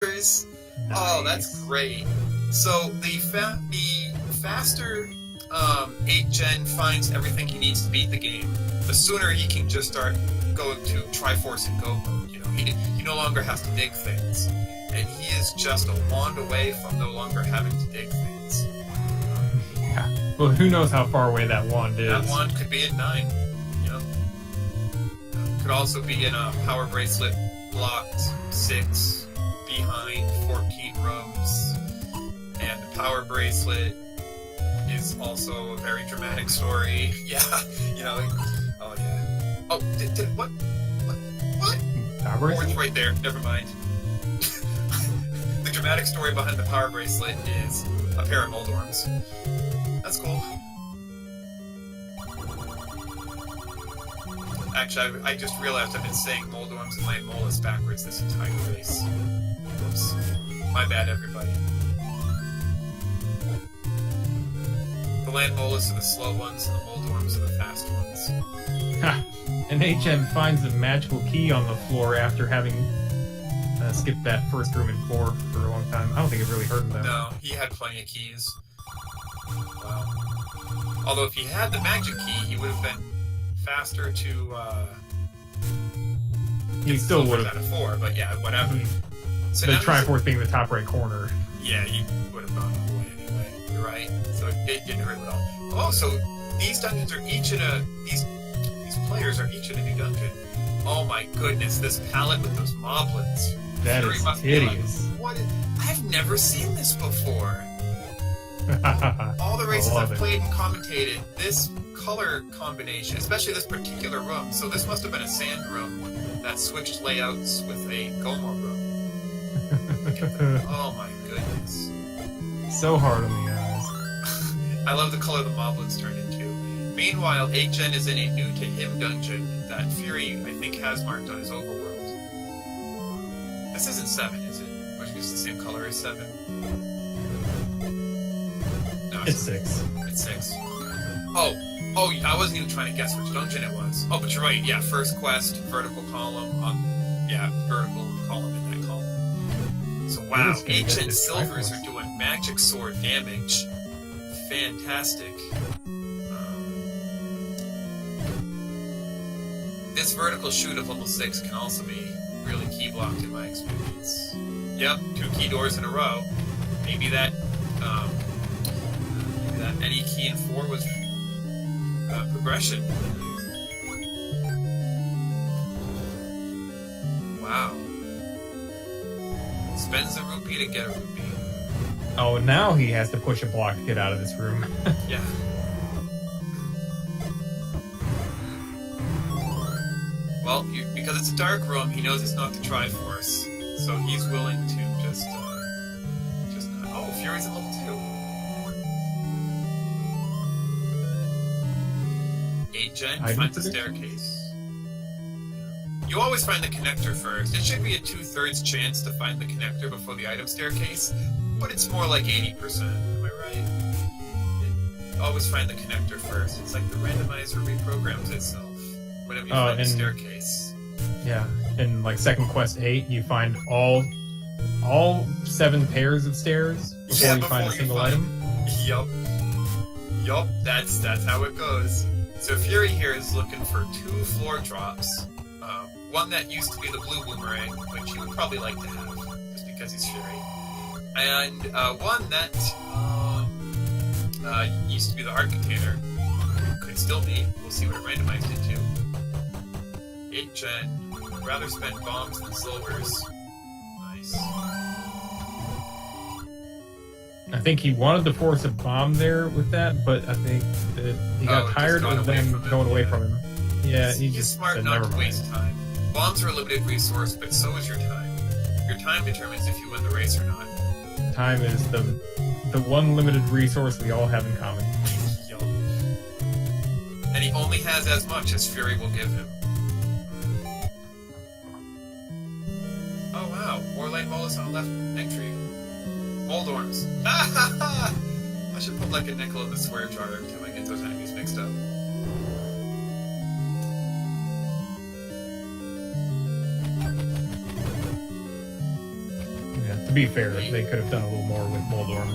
Nice. Oh, that's great. So the faster 8 Gen finds everything he needs to beat the game, the sooner he can just start going to Triforce and Go mode. You know, he no longer has to dig things, and he is just a wand away from no longer having to dig things. Yeah. Well, who knows how far away that wand is? That wand could be at 9. You know, could also be in a power bracelet blocked 6 behind 14 rooms, and the power bracelet is also a very dramatic story. Yeah, you know, like, oh yeah. Oh, did what? Power bracelet? Oh, it's right there. Never mind. The dramatic story behind the power bracelet is a pair of mold arms. That's cool. Actually, I just realized I've been saying mold arms and land molus backwards this entire race. Whoops. My bad, everybody. The land molus are the slow ones, and the mold arms are the fast ones. Ha! And HM finds a magical key on the floor after having skipped that first room in 4 for a long time. I don't think it really hurt him though. No, he had plenty of keys. Wow. Although if he had the magic key, he would have been faster to He still would out have. of 4, but yeah, whatever. So The now Triforce being the top right corner. yeah, he would have gone away anyway. You're right. So it didn't hurt him at all. Oh, so these dungeons are each in a these players are each in a new dungeon. Oh my goodness, this palette with those moblins. That Fury is must be like, hideous. I've never seen this before. All the races I've played and commentated, this color combination, especially this particular room, so this must have been a sand room that switched layouts with a Gomor room. Oh my goodness. So hard on the eyes. I love the color the moblins turned into. Meanwhile, 8 Gen is in a new to him dungeon that Fury, I think, has marked on his overworld. This isn't 7, is it? Or is it just the same color as 7? No, It's 6. It's 6. Oh, I wasn't even trying to guess which dungeon it was. Oh, but you're right. Yeah, first quest, vertical column. Vertical column in that column. So wow, ancient silvers are doing magic sword damage. Fantastic. This vertical shoot of level 6 can also be really key blocked in my experience. Yep, 2 key doors in a row. Maybe that any key in 4 was progression. Wow. Spends a rupee to get a rupee. Oh, now he has to push a block to get out of this room. Yeah. Well, because it's a dark room, he knows it's not the Triforce, so he's willing to just not. Oh, Fury's at level 2. 8 Gen finds a staircase. You always find the connector first. It should be a 2/3 chance to find the connector before the item staircase, but it's more like 80%. Am I right? Always find the connector first. It's like the randomizer reprograms itself whenever you find the staircase. Yeah, in like second quest 8, you find all 7 pairs of stairs before you find a single item. Yup, that's how it goes. So Fury here is looking for 2 floor drops. One that used to be the blue boomerang, which he would probably like to have, just because he's Fury. And one that used to be the heart container. Could still be. We'll see what it randomized into. 8 Gen would rather spend bombs than silvers. Nice. I think he wanted to force a bomb there with that, but I think that he got tired of them going away from him. Yeah, he's smart not to waste time. Bombs are a limited resource, but so is your time. Your time determines if you win the race or not. Time is the one limited resource we all have in common. Yup. And he only has as much as Fury will give him. Oh wow, more light molus on the left entry. Mold arms. I should put like a nickel in the square jar every time I get those enemies mixed up. Yeah. To be fair, they could have done a little more with Moldorm.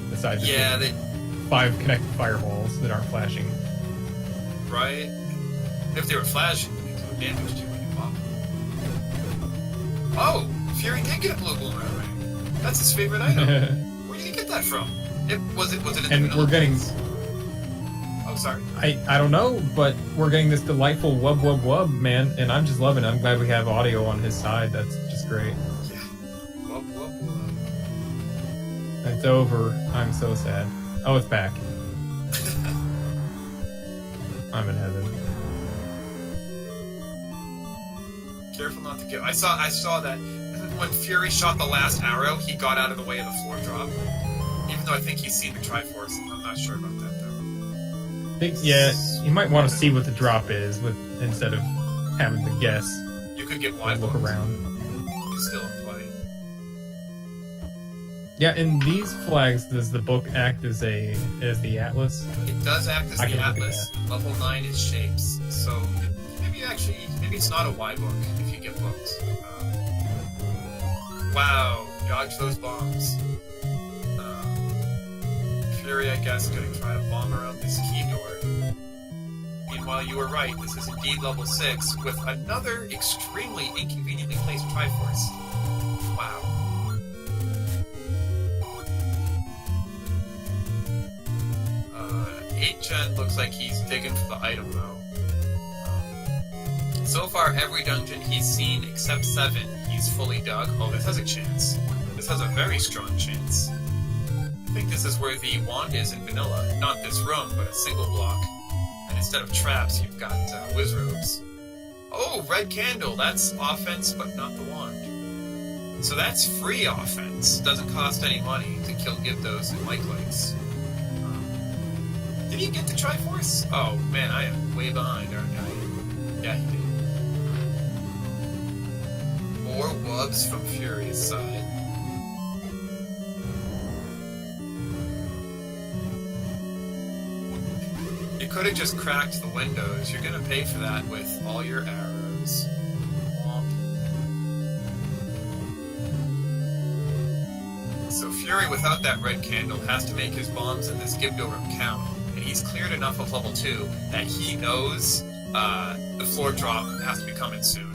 Besides just Yeah, getting 5 connected fireballs that aren't flashing. Right? If they were flashing, they do damage to when you pop them. Oh! Fury did get a blue boomerang. That's his favorite item. Where did he get that from? Was it in the And we're getting... Oh, sorry. I don't know, but we're getting this delightful wub wub wub, man, and I'm just loving it. I'm glad we have audio on his side. That's just great. Yeah. Wub wub wub. It's over. I'm so sad. Oh, it's back. I'm in heaven. Careful not to get... I saw that when Fury shot the last arrow, he got out of the way of the floor drop. Even though I think he's seen the Triforce, I'm not sure about that, though. I think, yeah, you might want to see what the drop is instead of having to guess. You could get wide look around. He's still in play. Yeah, in these flags, does the book act as the Atlas? It does act as the Atlas. Level 9 is shapes, so maybe it's not a Y book if you get booked. Wow, dodge those bombs. Fury, I guess, gonna try to bomb around this key door. Meanwhile, you were right, this is indeed level 6, with another extremely inconveniently placed Triforce. Wow. Ategenos looks like he's digging for the item, though. So far, every dungeon he's seen except 7, he's fully dug. Oh, this has a chance. This has a very strong chance. I think this is where the wand is in vanilla. Not this room, but a single block. And instead of traps, you've got Wizrobes. Oh, red candle. That's offense, but not the wand. So that's free offense. Doesn't cost any money to kill Gyptos and Legs. Did he get the Triforce? Oh, man, I am way behind, aren't I? Yeah, he did. More wubs from Fury's side. You could have just cracked the windows. You're gonna pay for that with all your arrows. Womp. So Fury, without that red candle, has to make his bombs in this Gypto room count. And he's cleared enough of level 2 that he knows the floor drop has to be coming soon.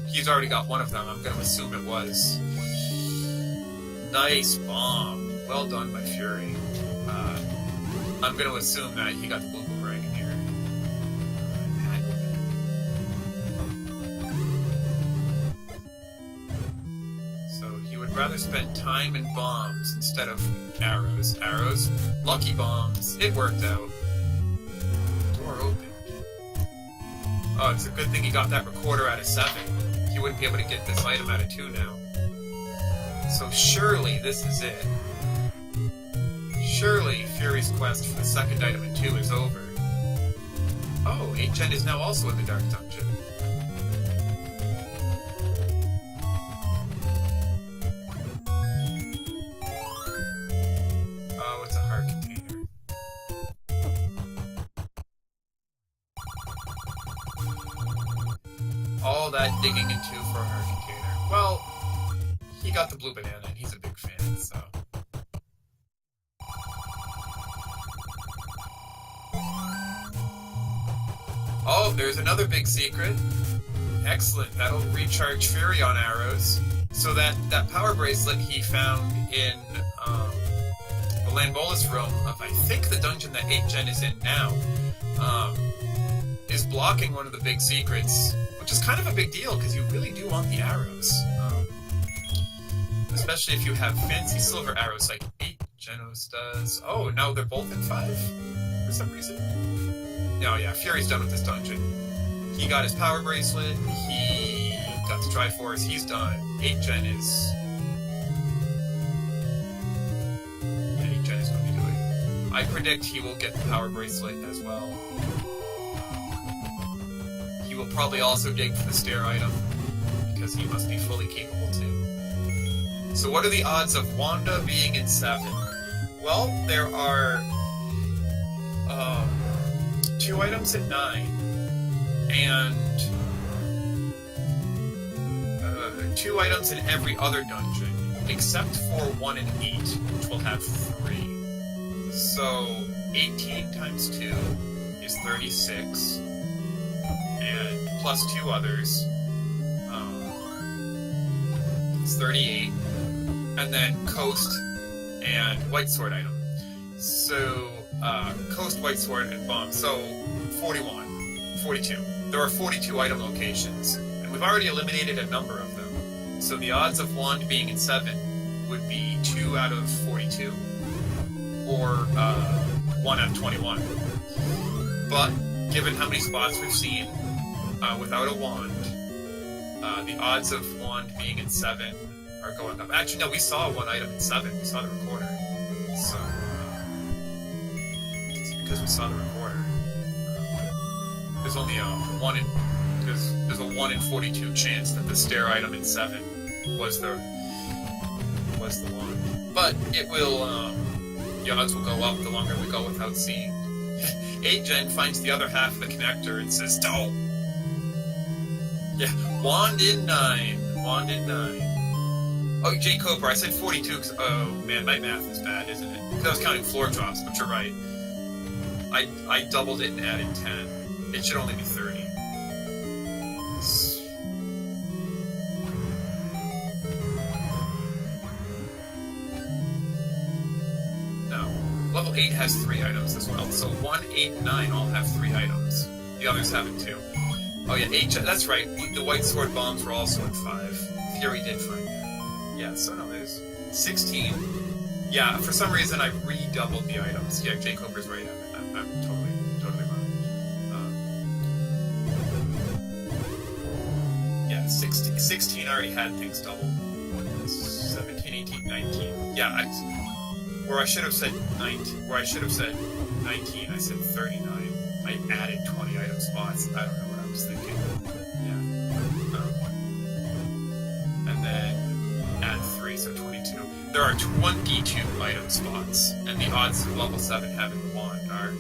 He's already got one of them. I'm going to assume it was. Nice bomb. Well done by Fury. I'm going to assume that he got the blue boomerang in here. So he would rather spend time in bombs instead of arrows. Arrows. Lucky bombs. It worked out. Door opened. Oh, it's a good thing he got that recorder out of 7. He wouldn't be able to get this item out of 2 now. So surely this is it. Surely Fury's quest for the second item in 2 is over. Oh, Ategenos is now also in the Dark Dungeon. Oh, it's a heart container. All that digging into for a heart container. Well, he got the blue banana and he's a big fan, so... Oh, there's another big secret. Excellent. That'll recharge Fury on arrows. So that power bracelet he found in the Landbolus room of, I think, the dungeon that Ategenos is in now, is blocking one of the big secrets, which is kind of a big deal because you really do want the arrows. Especially if you have fancy silver arrows like Ategenos does. Oh, now they're both in 5 for some reason. No, yeah, Fury's done with this dungeon. He got his power bracelet, he got the Triforce, he's done. Ategenos is... Yeah, Ategenos is going to be doing. I predict he will get the power bracelet as well. He will probably also dig for the stair item, because he must be fully capable too. So what are the odds of Wanda being in 7? Well, there are... 2 items at 9, and 2 items in every other dungeon, except for 1 and 8, which will have 3. So 18 times 2 is 36, and plus 2 others is 38, and then Coast and White Sword item. So Coast, White Sword, and Bomb. So 42. There are 42 item locations, and we've already eliminated a number of them. So the odds of Wand being in 7 would be 2 out of 42, or 1 out of 21. But given how many spots we've seen without a Wand, the odds of Wand being in 7 are going up. Actually, no, we saw 1 item in 7. We saw the recorder. So it's because we saw the recorder. There's only a 1 in 42 chance that the stair item in 7 was the one. But it will the odds will go up the longer we go without seeing. 8gen finds the other half of the connector and says, "No." Yeah, Wand in 9. Oh, J. Cooper, I said 42 because, oh man, my math is bad, isn't it? Because I was counting floor drops, but you're right. I doubled it and added 10. It should only be 30. No. Level 8 has 3 items as well, so 1, 8, and 9 all have 3 items. The others have it too. Oh yeah, 8, that's right, the White Sword bombs were also at 5. Fury did find that. Yeah, so no, there's 16. Yeah, for some reason I redoubled the items. Yeah, J. Cooper's right. I'm totally wrong. Yeah, 16 already had things doubled. 17, 18, 19. Yeah, where I should have said 19, I said 39. I added 20 item spots. I don't know what I was thinking. Yeah. And then add 3, so 22. There are 22 item spots, and the odds of level 7 having the wand are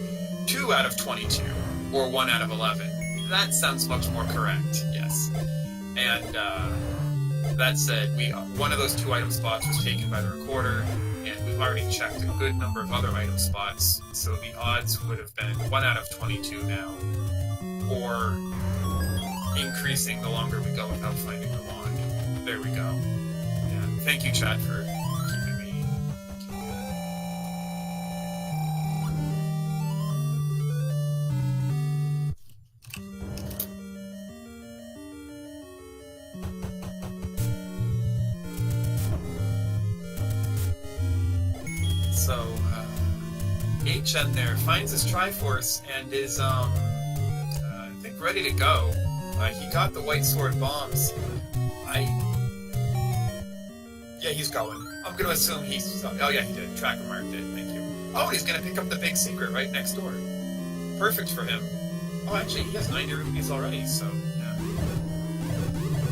2 out of 22, or 1 out of 11. That sounds much more correct, yes. And that said, one of those 2 item spots was taken by the recorder, and we've already checked a good number of other item spots, so the odds would have been 1 out of 22 now, or increasing the longer we go without finding the wand. There we go. Yeah. Thank you, chat, for keeping me. So, 8gen there finds his Triforce and is, I think ready to go. He got the White Sword bombs. Yeah, he's going. I'm gonna assume he's... Oh yeah, he did. Tracker marked it. Thank you. Oh, he's gonna pick up the big secret right next door. Perfect for him. Oh, actually, he has 90 rupees already, so, yeah.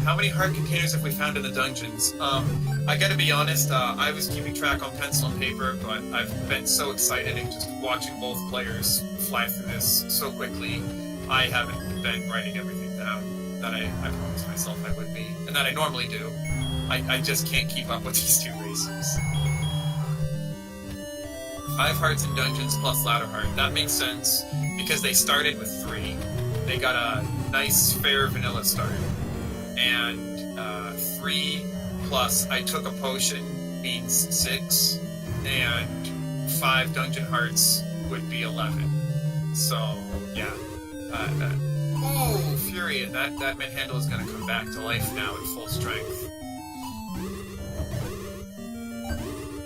How many heart containers have we found in the dungeons? I gotta be honest, I was keeping track on pencil and paper, but I've been so excited and just watching both players fly through this so quickly, I haven't been writing everything down that I promised myself I would be, and that I normally do. I just can't keep up with these 2 races. 5 hearts in dungeons plus ladder heart. That makes sense, because they started with 3. They got a nice, fair vanilla start. And 3 plus, I took a potion, means 6, and 5 dungeon hearts would be 11. So, yeah. Ooh, Fury, and that manhandle is going to come back to life now at full strength.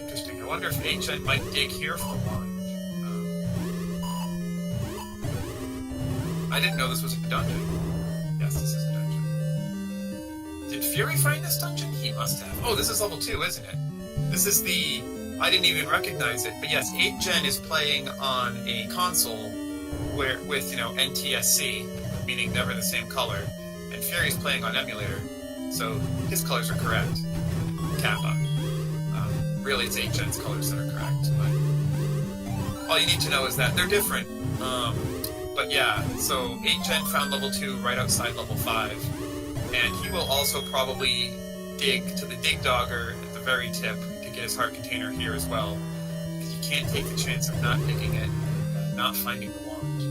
Interesting. I wonder if 8gen might dig here for one. I didn't know this was a dungeon. Yes, this is a dungeon. Did Fury find this dungeon? He must have. Oh, this is level 2, isn't it? This is the... I didn't even recognize it, but yes, 8gen is playing on a console with, you know, NTSC, meaning never the same color, and Fury's playing on emulator, so his colors are correct. Kappa. Really, it's 8gen's colors that are correct, but all you need to know is that they're different. But yeah, so 8gen found level 2 right outside level 5, and he will also probably the dig dogger at the very tip to get his heart container here as well. Because you can't take the chance of not digging it and not finding the wand.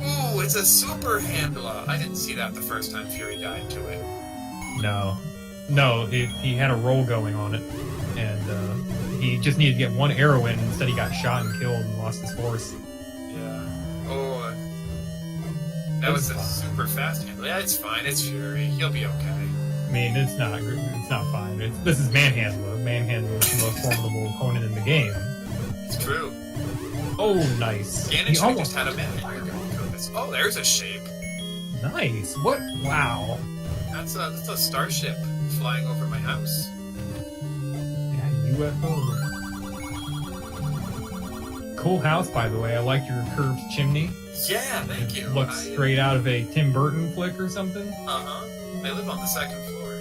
Ooh, it's a super handler. I didn't see that the first time Fury died to it. No, he had a roll going on it, and he just needed to get one arrow in, and instead he got shot and killed and lost his horse. Yeah. Oh, that was a super fast handle. Yeah, it's fine. It's Fury. He'll be okay. I mean, it's not fine. This is Manhandler. Manhandler is the most formidable opponent in the game. It's true. Oh, nice. Ganon should have just had a Manhandler going through this. Oh, there's a shape. Nice. What? Wow. That's a starship flying over my house. Yeah, UFO. Cool house, by the way. I like your curved chimney. Yeah, thank you. Looks straight out of a Tim Burton flick or something. Uh-huh. I live on the second floor.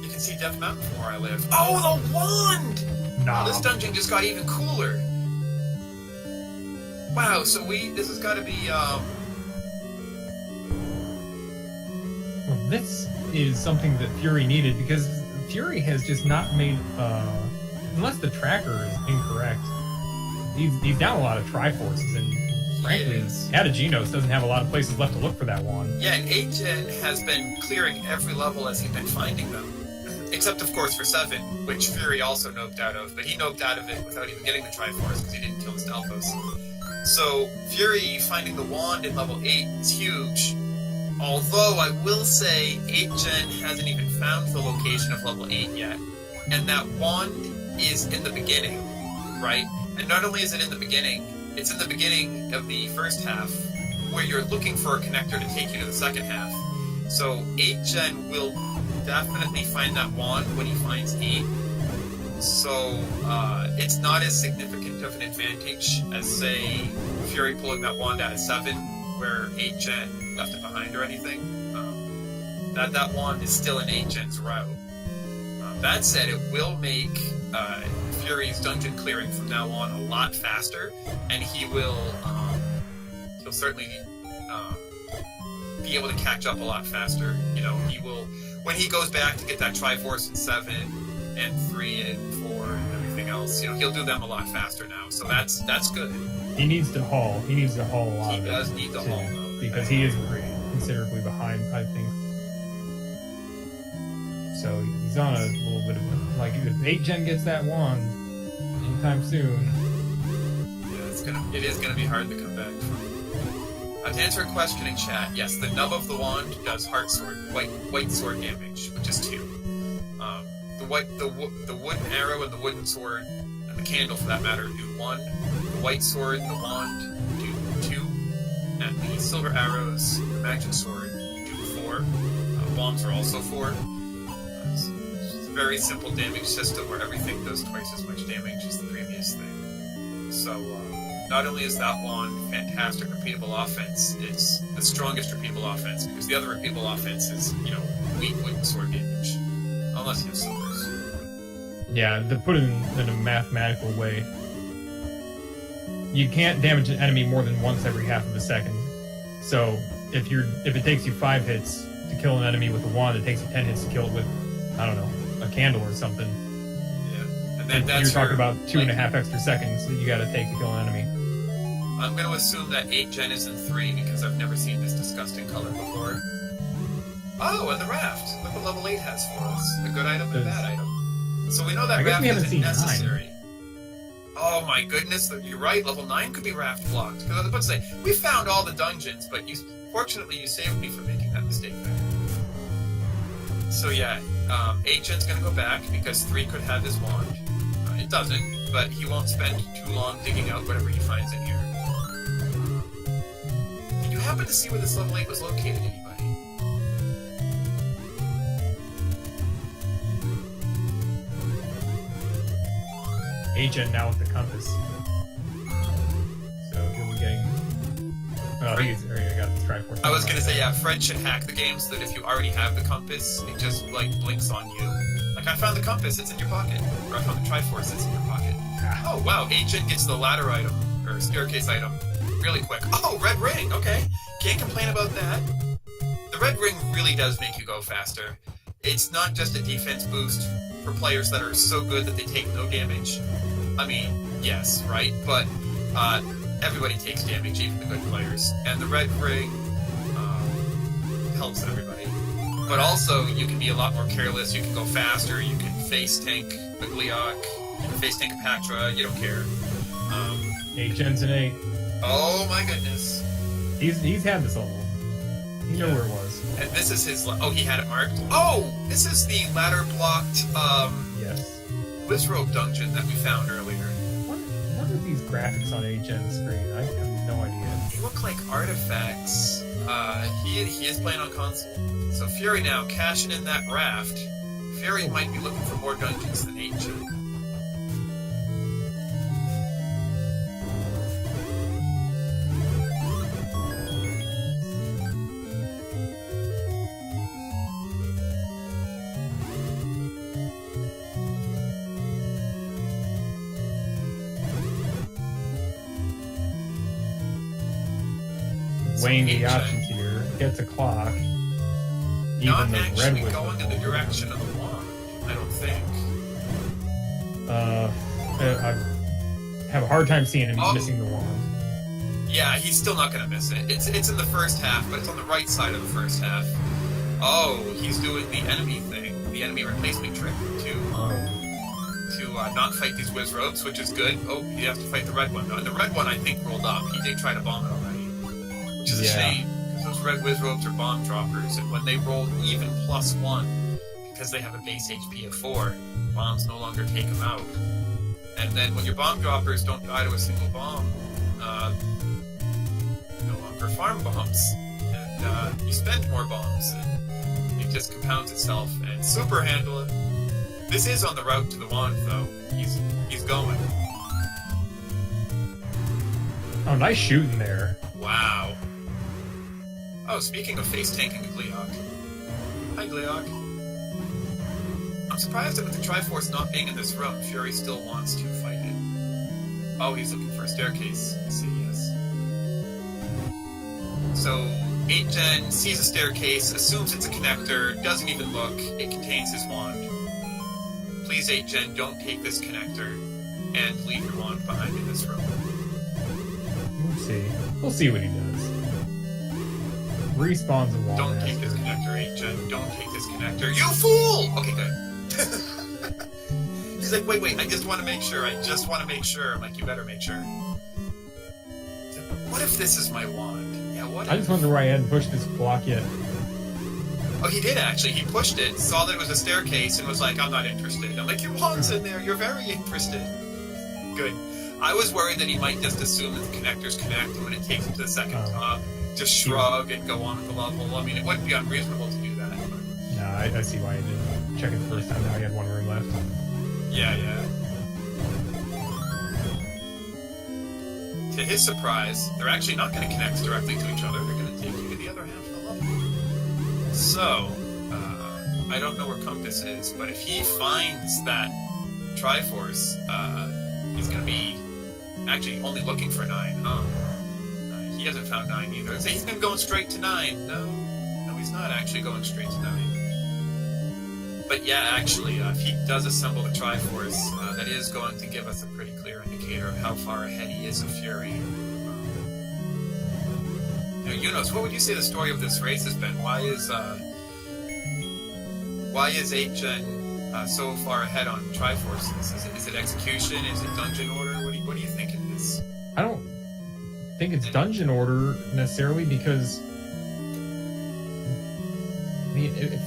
You can see Death Mountain from where I live. Oh, the wand! Nah. Oh, this dungeon just got even cooler. Wow, so this has got to be, Well, this is something that Fury needed, because Fury has just not made, unless the tracker is incorrect, he's down a lot of Triforces, and frankly, Ategenos doesn't have a lot of places left to look for that wand. Yeah, and Aten has been clearing every level as he's been finding them. Except, of course, for 7, which Fury also noped out of, but he noped out of it without even getting the Triforce because he didn't kill the Stalfos. So, Fury finding the wand in level 8 is huge. Although, I will say, 8gen hasn't even found the location of level 8 yet. And that wand is in the beginning, right? And not only is it in the beginning, it's in the beginning of the first half, where you're looking for a connector to take you to the second half. So 8gen will definitely find that wand when he finds 8. So it's not as significant of an advantage as, say, Fury pulling that wand out of 7, where 8gen left it behind or anything. That wand is still in 8gen's route. That said, it will make Fury's dungeon clearing from now on a lot faster, and he'll certainly be able to catch up a lot faster. You know, he will, when he goes back to get that Triforce in 7 and 3 and 4 and everything else, you know, he'll do them a lot faster now. So that's good. He needs to haul. He needs to haul a lot. He does need to haul, though, because he is considerably behind, I think. So he's on a little bit of a, like, if 8gen gets that wand anytime soon. Yeah, it is gonna be hard to come back from. To answer a question in chat, yes, the nub of the wand does white sword damage, which is 2. The wooden arrow and the wooden sword, and the candle for that matter, do 1. The white sword and the wand do 2, and the silver arrows, the magic sword, do 4. Bombs are also 4. It's a very simple damage system where everything does twice as much damage as the previous thing. So, not only is that wand fantastic repeatable offense, it's the strongest repeatable offense, because the other repeatable offense is, you know, weak wooden sword damage. Unless you have silvers. Yeah, to put it in a mathematical way, you can't damage an enemy more than once every half of a second. So, if it takes you 5 hits to kill an enemy with a wand, it takes you 10 hits to kill it with, I don't know, a candle or something. Yeah. And then that's you're talking about 2.5 extra seconds that you gotta take to kill an enemy. I'm going to assume that 8gen is in 3 because I've never seen this disgusting color before. Oh, and the raft! Look what level 8 has for us. A good item and a bad item. So we know that raft isn't necessary. 9. Oh my goodness, you're right, level 9 could be raft blocked. Because I was about to say, we found all the dungeons, but fortunately you saved me from making that mistake there. So yeah, 8gen's going to go back because 3 could have his wand. It doesn't, but he won't spend too long digging out whatever he finds in here. Did you happen to see where this level 8 was located, anybody? Agent now with the compass. So he'll be getting. Oh, I got the Triforce. I was gonna say, yeah, Fred should hack the game so that if you already have the compass, it just like blinks on you. Like, I found the compass, it's in your pocket. Or I found the Triforce, it's in your pocket. Oh wow, Agent gets the ladder item or staircase item really quick. Oh, red ring. Okay, can't complain about that. The red ring really does make you go faster. It's not just a defense boost for players that are so good that they take no damage. I mean, yes, right? But everybody takes damage, even the good players. And the red ring helps everybody. But also, you can be a lot more careless, you can go faster, you can face tank a Gleeok, you can face tank a Patra, you don't care. 8 gens and 8. Oh my goodness. He's had this level. He knew where it was. And this is his... Oh, he had it marked? Oh! This is the ladder-blocked, Yes. Wizrobe dungeon that we found earlier. What are these graphics on 8 gen screen? I have no idea. They look like artifacts. He is playing on console. So Fury now, cashing in that raft. Fury might be looking for more dungeons than 8 gen. Weighing the options here. Gets a clock. Not Even the actually red going in the direction of the wand, I don't think. I have a hard time seeing him missing the wand. Yeah, he's still not going to miss it. It's in the first half, but it's on the right side of the first half. Oh, he's doing the enemy thing, the enemy replacement trick to not fight these Wizrobes, which is good. Oh, you have to fight the red one. And the red one, I think, rolled up. He did try to bomb it already, which is a shame. Those red Wizrobes are bomb droppers, and when they roll even +1, because they have a base HP of 4, bombs no longer take them out. And then when your bomb droppers don't die to a single bomb, you no longer farm bombs, and you spend more bombs, and it just compounds itself. And Super Handler, this is on the route to the wand, though. He's going. Oh, nice shooting there. Wow. Oh, speaking of face tanking a Gleeok. Hi, Gleeok. I'm surprised that with the Triforce not being in this room, Fury still wants to fight it. Oh, he's looking for a staircase. I see, yes. So, 8 gen sees a staircase, assumes it's a connector, doesn't even look, it contains his wand. Please, 8 gen, don't take this connector and leave your wand behind in this room. We'll see. We'll see what he does. Respawns a wall. Don't take this connector, 8 gen. Don't take this connector. You fool! Okay, good. He's like, wait, I just want to make sure. I'm like, you better make sure. What if this is my wand? Yeah, what if... I just wonder why he hadn't pushed this block yet. Oh, he did actually. He pushed it, saw that it was a staircase, and was like, I'm not interested. I'm like, your wand's in there. You're very interested. Good. I was worried that he might just assume that the connectors connect, and when it takes him to the second top, just shrug and go on with the level. I mean, it wouldn't be unreasonable to do that. But... No, I see why he didn't check it the first time. Now he had one room left. Yeah. To his surprise, they're actually not going to connect directly to each other. They're going to take you to the other half of the level. So, I don't know where Compass is, but if he finds that Triforce, he's going to be actually only looking for 9, huh? He hasn't found 9 either. So he's been going straight to 9. No, he's not actually going straight to 9. But yeah, actually, if he does assemble the Triforce, that is going to give us a pretty clear indicator of how far ahead he is of Fury. Yunus, what would you say the story of this race has been? Why is 8 gen so far ahead on Triforces? Is it execution? Is it dungeon order? What do you think it is? I don't think it's dungeon order necessarily, because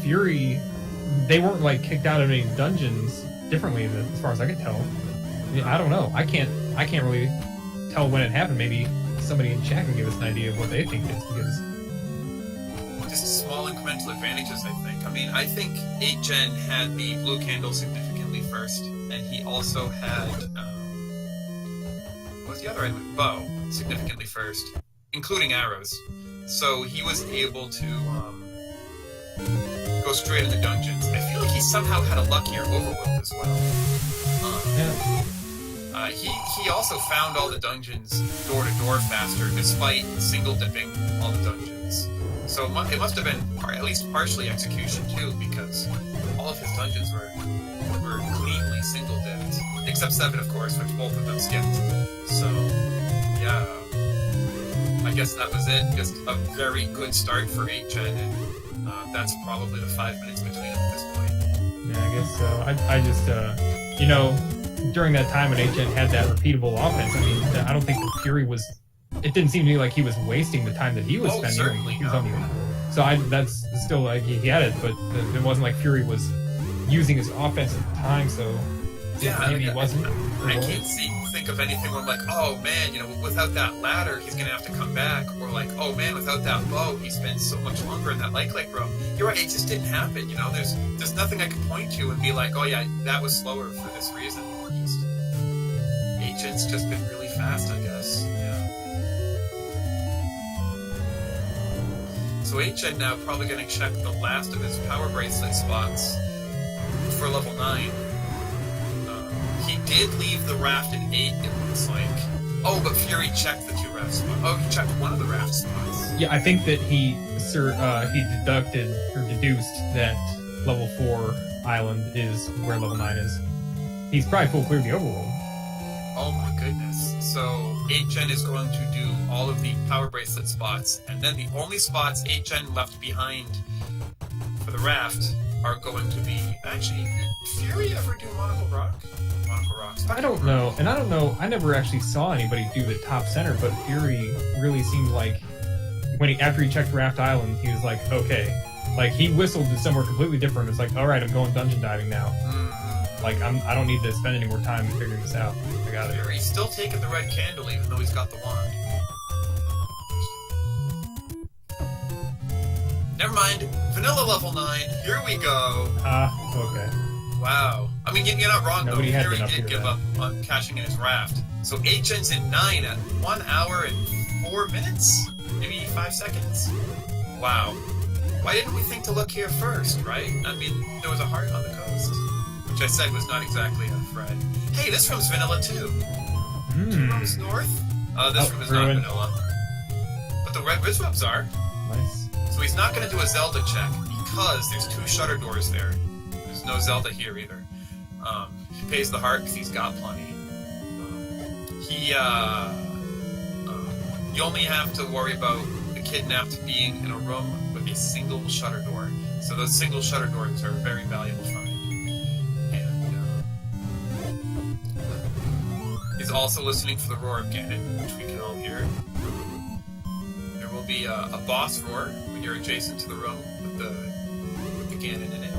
Fury, they weren't like kicked out of any dungeons differently as far as I could tell. I don't know. I can't really tell when it happened. Maybe somebody in chat can give us an idea of what they think it is, because just small incremental advantages, I think. I mean, I think 8 gen had the blue candle significantly first, and he also had what was the other item? Bow significantly first, including arrows. So he was able to go straight into dungeons. I feel like he somehow had a luckier overworld as well. He also found all the dungeons door to door faster, despite single dipping all the dungeons. So it must have been at least partially execution too, because all of his dungeons were cleanly single deaths, except 7, of course, which both of them skipped. So yeah, I guess that was it. Just a very good start for 8gen, and that's probably the 5 minutes between them at this point. Yeah, I guess so. I just, you know, during that time when 8gen had that repeatable offense, I mean, I don't think that Fury was. It didn't seem to me like he was wasting the time that he was spending. Certainly He was not. on the, so that's still like he had it, but it wasn't like Fury was using his offensive time. So Yeah, maybe he wasn't. I can't think of anything where I'm like, oh man, you know, without that ladder, he's gonna have to come back, or like, oh man, without that bow, he spends so much longer in that like room. You're right, it just didn't happen. You know, there's nothing I could point to and be like, oh yeah, that was slower for this reason. Or just agent's just been really fast, I guess. Yeah. So 8gen now probably gonna check the last of his power bracelet spots for level 9. He did leave the raft at 8, it looks like. Oh, but Fury checked the 2 raft spots. Oh, he checked one of the raft spots. Yeah, I think that he deducted or deduced that level 4 island is where level 9 is. He's probably full cleared the overworld. Oh my goodness. So 8gen is going to do all of the power bracelet spots, and then the only spots 8gen left behind for the raft are going to be... Actually, did Fury ever do Monocle Rock? Monocle Rocks. I don't know, and I don't know. I never actually saw anybody do the top center, but Fury really seemed like after he checked Raft Island, he was like, okay, like he whistled to somewhere completely different. It's like, all right, I'm going dungeon diving now. Like I don't need to spend any more time figuring this out. I got it. Fury's still taking the red candle, even though he's got the wand. Never mind. Vanilla level 9. Here we go. Okay. Wow. I mean, you're not wrong, Nobody though. had Fury been up did here give then. up on cashing in his raft. So 8gen's in 9 at 1 hour and 4 minutes? Maybe 5 seconds? Wow. Why didn't we think to look here first, right? I mean, there was a heart on the coast, which I said was not exactly a thread. Hey, this room's vanilla, too. 2 rooms north? This room is not ruined. vanilla. But the red webs are. Nice. So he's not going to do a Zelda check because there's 2 shutter doors there. There's no Zelda here either. He pays the heart because he's got plenty. You only have to worry about the kidnapped being in a room with a single shutter door. So those single shutter doors are a very valuable find. And he's also listening for the roar of Ganon, which we can all hear. There will be a boss roar when you're adjacent to the room with the Ganon in it.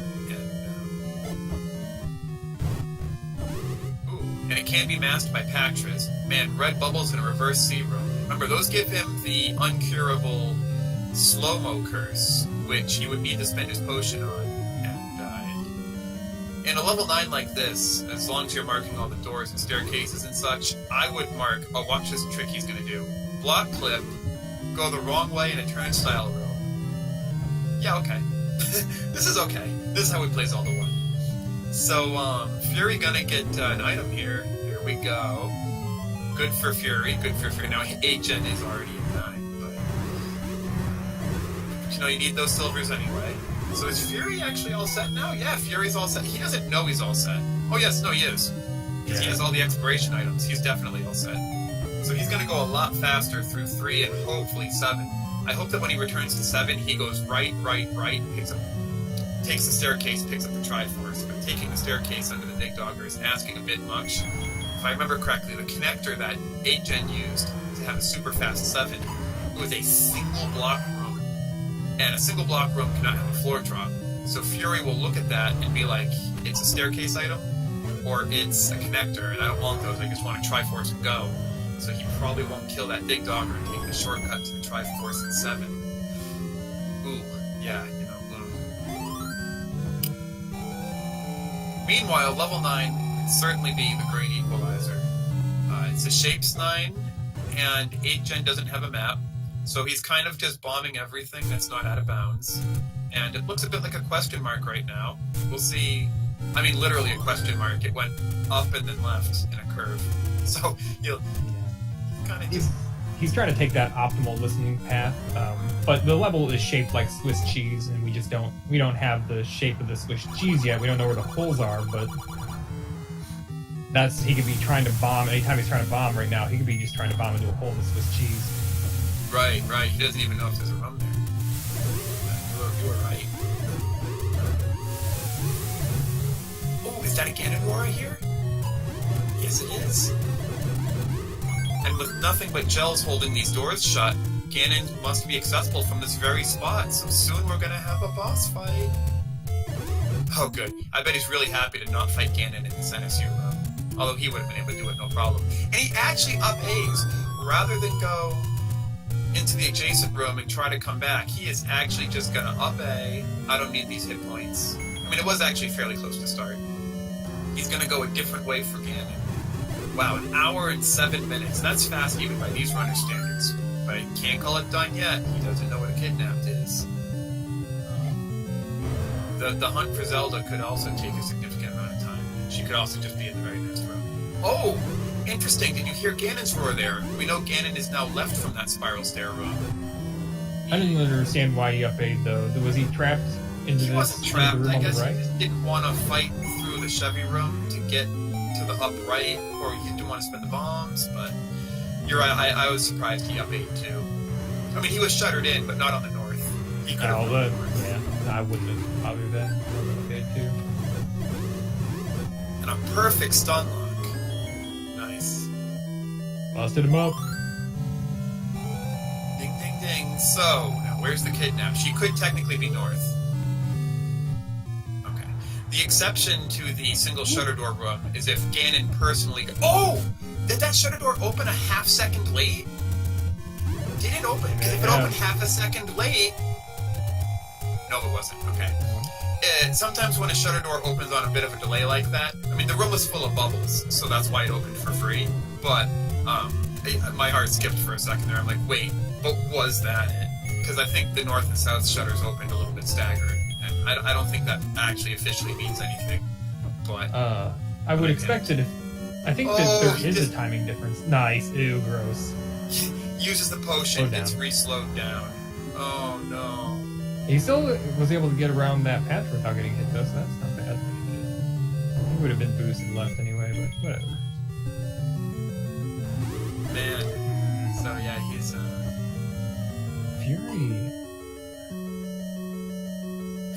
And it can be masked by Patras. Man, red bubbles in a reverse sea room. Remember, those give him the uncurable slow-mo curse, which he would need to spend his potion on. And in a level 9 like this, as long as you're marking all the doors and staircases and such, I would mark, oh, watch this trick he's going to do. Block clip, go the wrong way in a turnstile room. Yeah, okay. This is okay. This is how he plays all the one. So, Fury gonna get an item here. Here we go. Good for Fury, good for Fury. Now, 8gen is already in 9, but you know, you need those silvers anyway. So is Fury actually all set now? Yeah, Fury's all set. He doesn't know he's all set. Oh yes, no, he is. Because he has all the expiration items. He's definitely all set. So he's gonna go a lot faster through 3 and hopefully 7. I hope that when he returns to 7, he goes right, takes the staircase, picks up the Triforce, but taking the staircase under the Dig Dogger is asking a bit much. If I remember correctly, the connector that 8gen used to have a super fast 7, it was a single block room. And a single block room cannot have a floor drop. So Fury will look at that and be like, it's a staircase item, or it's a connector, and I don't want those, I just want a Triforce and go. So he probably won't kill that Dig Dogger and take the shortcut to the Triforce at 7. Ooh, yeah, you know. Meanwhile, level 9 can certainly be the great equalizer. It's a shapes 9, and 8gen doesn't have a map, so he's kind of just bombing everything that's not out of bounds. And it looks a bit like a question mark right now. We'll see. I mean, literally a question mark. It went up and then left in a curve. So you'll kind of just he's trying to take that optimal listening path, but the level is shaped like Swiss cheese, and we don't have the shape of the Swiss cheese yet. We don't know where the holes are, but he could be trying to bomb. Anytime he's trying to bomb right now, he could be just trying to bomb into a hole in the Swiss cheese. Right. He doesn't even know if there's a room there. You were right. Oh, is that a Ganon roar I hear? Yes, it is. And with nothing but gels holding these doors shut, Ganon must be accessible from this very spot, so soon we're gonna have a boss fight. Oh good. I bet he's really happy to not fight Ganon in the NSU room. Although he would have been able to do it no problem. And he actually up-A's. Rather than go into the adjacent room and try to come back, he is actually just gonna up-A. I don't need these hit points. I mean, it was actually fairly close to start. He's gonna go a different way for Ganon. Wow, 1 hour and 7 minutes. That's fast even by these runner standards. But I can't call it done yet. He doesn't know what a kidnapped is. The hunt for Zelda could also take a significant amount of time. She could also just be in the very next room. Oh! Interesting. Did you hear Ganon's roar there? We know Ganon is now left from that spiral stair room. I didn't understand why he up-A'd though. Was he trapped into He wasn't trapped. room I guess on the right? he just didn't want to fight through the Chevy room to get to the upright, or he didn't want to spend the bombs, but you're right, I was surprised he up-A'd too. I mean, he was shuttered in, but not on the north. He could have gone north. Yeah, I wouldn't have probably been okay too. And a perfect stun lock. Nice. Busted him up. Ding, ding, ding. So, now where's the kidnap? She could technically be north. Okay. The exception to the single shutter door room is if Ganon personally... Oh! Did that shutter door open a half second late? Did it open? Because if it opened half a second late... No, it wasn't. Okay. Sometimes when a shutter door opens on a bit of a delay like that, I mean, the room was full of bubbles, so that's why it opened for free, but my heart skipped for a second there. I'm like, wait, but was that it? Because I think the north and south shutters opened a little bit staggered, and I don't think that actually officially means anything, but... I would expect it if... I think that there is a timing difference. Nice. Ew, gross. Uses the potion, it's re-slowed down. Oh, no. He still was able to get around that patch without getting hit, though, so that's not bad. He would have been boosted left anyway, but whatever. Man. So, yeah, he's,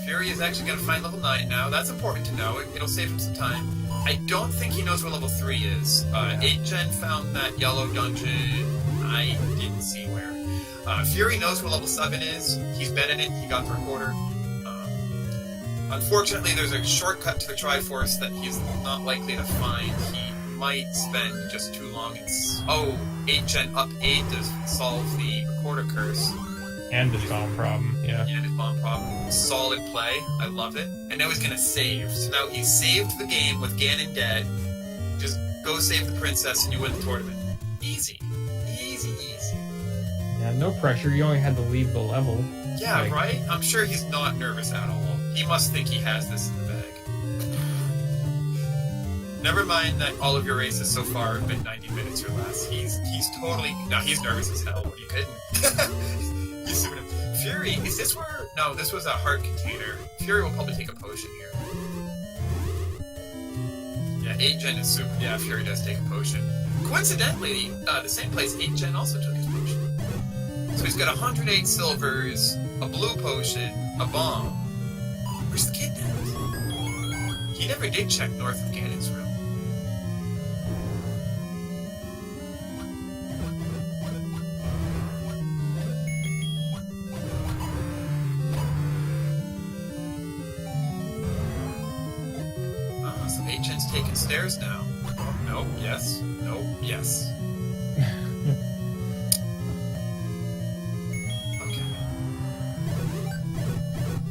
Fury is actually going to find level 9 now. That's important to know. It'll save him some time. I don't think he knows where level 3 is. 8gen found that yellow dungeon. I didn't see where. Fury knows where level 7 is. He's been in it. He got the recorder. Unfortunately, there's a shortcut to the Triforce that he's not likely to find. He might spend just too long in... 8gen up 8 to solve the recorder curse. And his bomb problem, yeah. And his bomb problem. Solid play. I love it. And now he's gonna save. So now he's saved the game with Ganon dead. Just go save the princess and you win the tournament. Easy. Easy, easy. Yeah, no pressure. You only had to leave the level. Yeah, right? I'm sure he's not nervous at all. He must think he has this in the bag. Never mind that all of your races so far have been 90 minutes or less. He's totally... No, he's nervous as hell. What are you kidding? He's super... Fury, is this where... No, this was a heart container. Fury will probably take a potion here. Yeah, 8gen is super... Yeah, Fury does take a potion. Coincidentally, the same place 8gen also took his potion. So he's got 108 silvers, a blue potion, a bomb. Where's the kid now? He never did check north of Ganon's room. So 8gen's taking stairs now. Oh, nope, yes, nope, yes. Okay.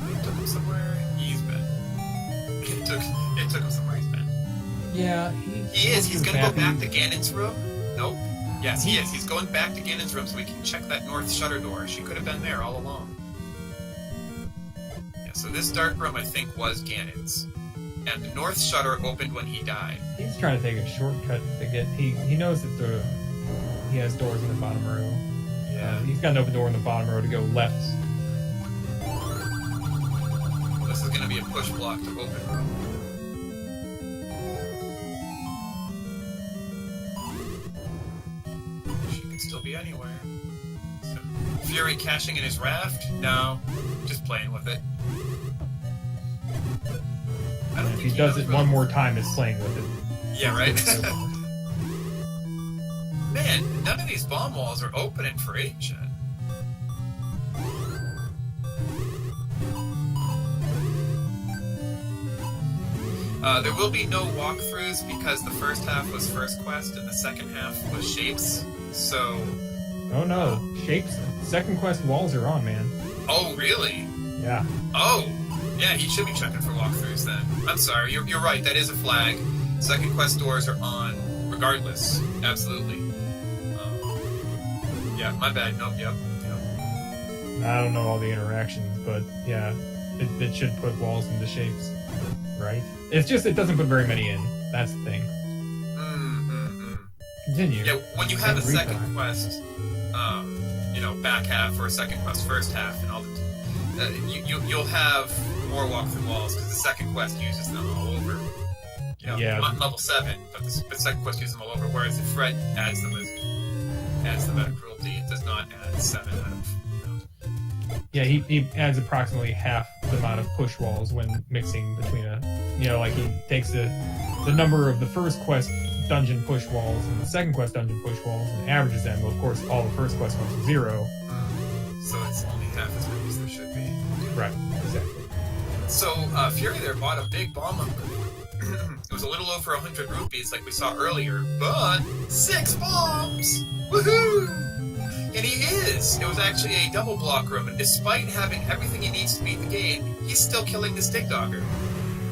It took him somewhere he's been. It took him somewhere he's been. Yeah, he is. He's gonna go back to Ganon's room. Nope. Yes, he is. He's going back to Ganon's room so we can check that north shutter door. She could have been there all along. Yeah, so this dark room I think was Ganon's. And the north shutter opened when he died. He's trying to take a shortcut to get... He knows that he has doors in the bottom row. Yeah. He's got an open door in the bottom row to go left. This is gonna be a push block to open row. She could still be anywhere. So, Fury cashing in his raft? No. Just playing with it. I don't And if think he does knows it really. one more time, it's playing with it. Yeah, right? Man, none of these bomb walls are opening for 8-Gen. There will be no walkthroughs because the first half was first quest and the second half was shapes, so... Oh no, shapes. Second quest walls are on, man. Oh, really? Yeah. Oh! Yeah, he should be checking for walkthroughs then. I'm sorry, you're right, that is a flag. Second quest doors are on, regardless. Absolutely. Yeah, my bad. Nope, yep. I don't know all the interactions, but yeah, it should put walls into shapes, right? It's just it doesn't put very many in. That's the thing. Continue. Yeah, when you have a second Retry. quest, back half or a second quest first half, and all the, you'll have more walkthrough walls because the second quest uses them all over. Yeah. Not level 7, but the second quest uses them all over. Whereas the Fred adds them out of cruelty. It does not add 7 out of. Yeah, he adds approximately half the amount of push walls when mixing between like he takes the number of the first quest dungeon push walls and the second quest dungeon push walls and averages them. Well, of course, all the first quest went to 0. So it's only half as many as there should be. Right, exactly. So Fury there bought a big bomb upgrade. It was a little over 100 rupees like we saw earlier, but 6 bombs! Woohoo! And he is! It was actually a double block room, and despite having everything he needs to beat the game, he's still killing this Dig Dogger.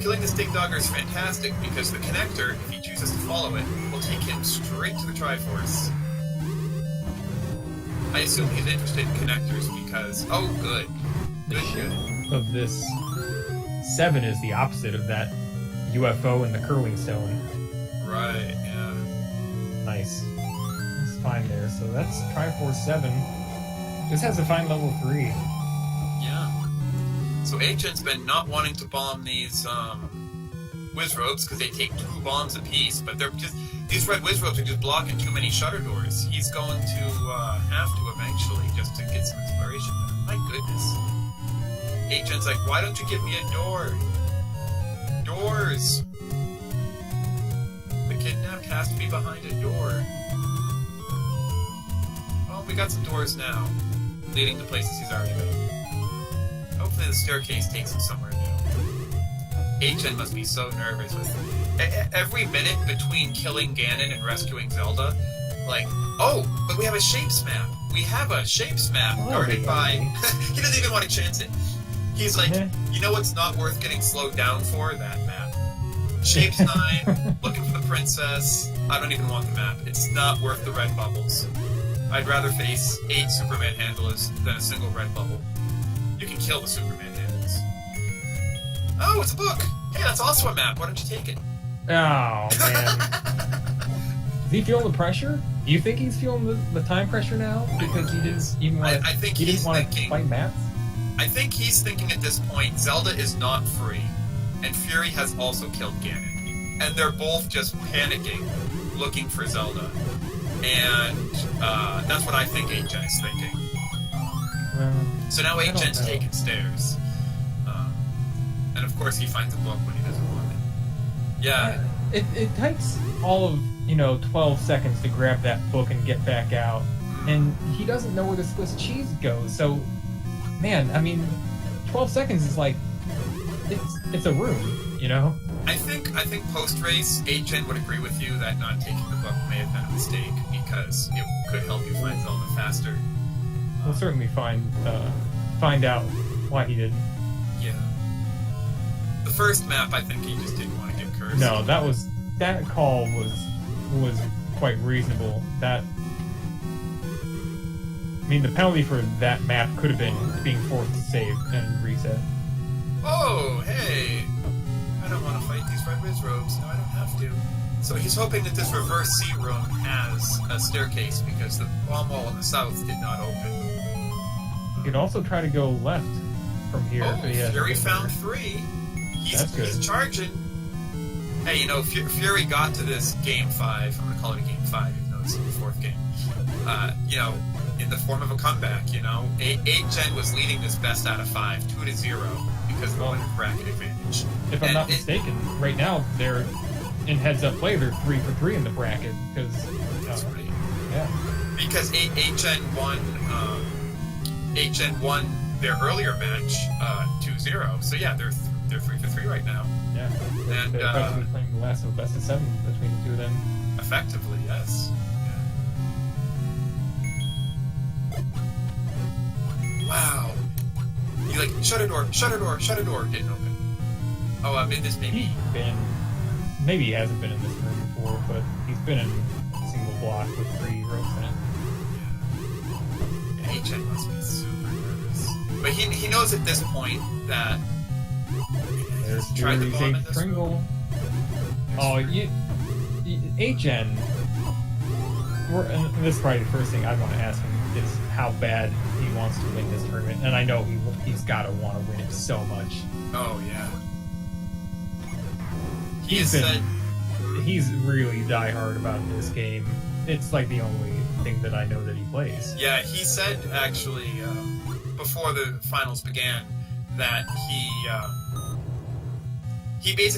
Killing this Dig Dogger is fantastic because the connector, if he chooses to follow it, will take him straight to the Triforce. I assume he's interested in connectors because... Oh, good. Good, good. Of this 7 is the opposite of that UFO and the curling stone. Right, yeah. Nice. That's fine there. So that's Triforce 7. This has to find level 3. Yeah. So 8-Gen's been not wanting to bomb these Wizrobes because they take 2 bombs apiece, but they're just these red Wizrobes are just blocking too many shutter doors. He's going to have to eventually just to get some inspiration. My goodness. 8-Gen's like, why don't you give me a door? Doors. The kidnapped has to be behind a door. Well, we got some doors now, leading to places he's already been. Hopefully the staircase takes him somewhere new. 8-Gen must be so nervous with every minute between killing Ganon and rescuing Zelda. Like, oh, but we have a shapes map. We have a shapes map guarded by... He doesn't even want to chance it. He's like, you know what's not worth getting slowed down for? That map. Shapes 9, looking for the princess. I don't even want the map. It's not worth the red bubbles. I'd rather face 8 Superman handlers than a single red bubble. You can kill the Superman handles. Oh, it's a book! Hey, that's also a map. Why don't you take it? Oh, man. Is he feeling the pressure? Do you think he's feeling the time pressure now? Because he didn't even want I think he he's didn't want to thinking- fight maps? I think he's thinking at this point, Zelda is not free, and Fury has also killed Ganon. And they're both just panicking, looking for Zelda. And that's what I think 8-Gen is thinking. So now 8-Gen's taking stairs. And of course he finds a book when he doesn't want it. Yeah. It takes all of, 12 seconds to grab that book and get back out. And he doesn't know where the Swiss cheese goes, so... Man, I mean, 12 seconds is like... It's a room, I think post-race, 8-Gen would agree with you that not taking the book may have been a mistake, because it could help you find Zelda faster. We'll certainly find out why he didn't. Yeah. The first map, I think he just didn't want to get cursed. No, that call was quite reasonable. I mean, the penalty for that map could have been being forced to save and reset. Oh, hey! I don't want to fight these red his robes. No, I don't have to. So he's hoping that this reverse sea room has a staircase because the bomb wall in the south did not open. You could also try to go left from here. Oh, if he has Fury a found 3. That's good. He's charging. Hey, you know, Fury got to this game 5. I'm going to call it a game 5, even though it's the 4th game. You know, in the form of a comeback, you know. 8 Gen was leading this best out of 5, 2-0, because of the winning bracket advantage. If I'm not mistaken, right now they're in heads-up play. They're 3 for 3 in the bracket because that's right. Yeah. Because 8 Gen won. 8 Gen won their earlier match 2-0. So yeah, they're 3 for 3 right now. Yeah. And they're effectively playing the last of best of 7 between the two of them. Effectively, yes. Wow. You like shut a door, didn't open. Oh, I mean this maybe. Maybe he hasn't been in this room before, but he's been in a single block with 3 ropes in it. Yeah. HN must be super nervous. But he knows at this point that there's tried the bomb in this Pringle. Oh, HN. And this is probably the first thing I want to ask him is how bad he wants to win this tournament, and I know he's got to want to win it so much. Oh yeah. He's really diehard about this game. It's like the only thing that I know that he plays. Yeah, he said actually before the finals began that he basically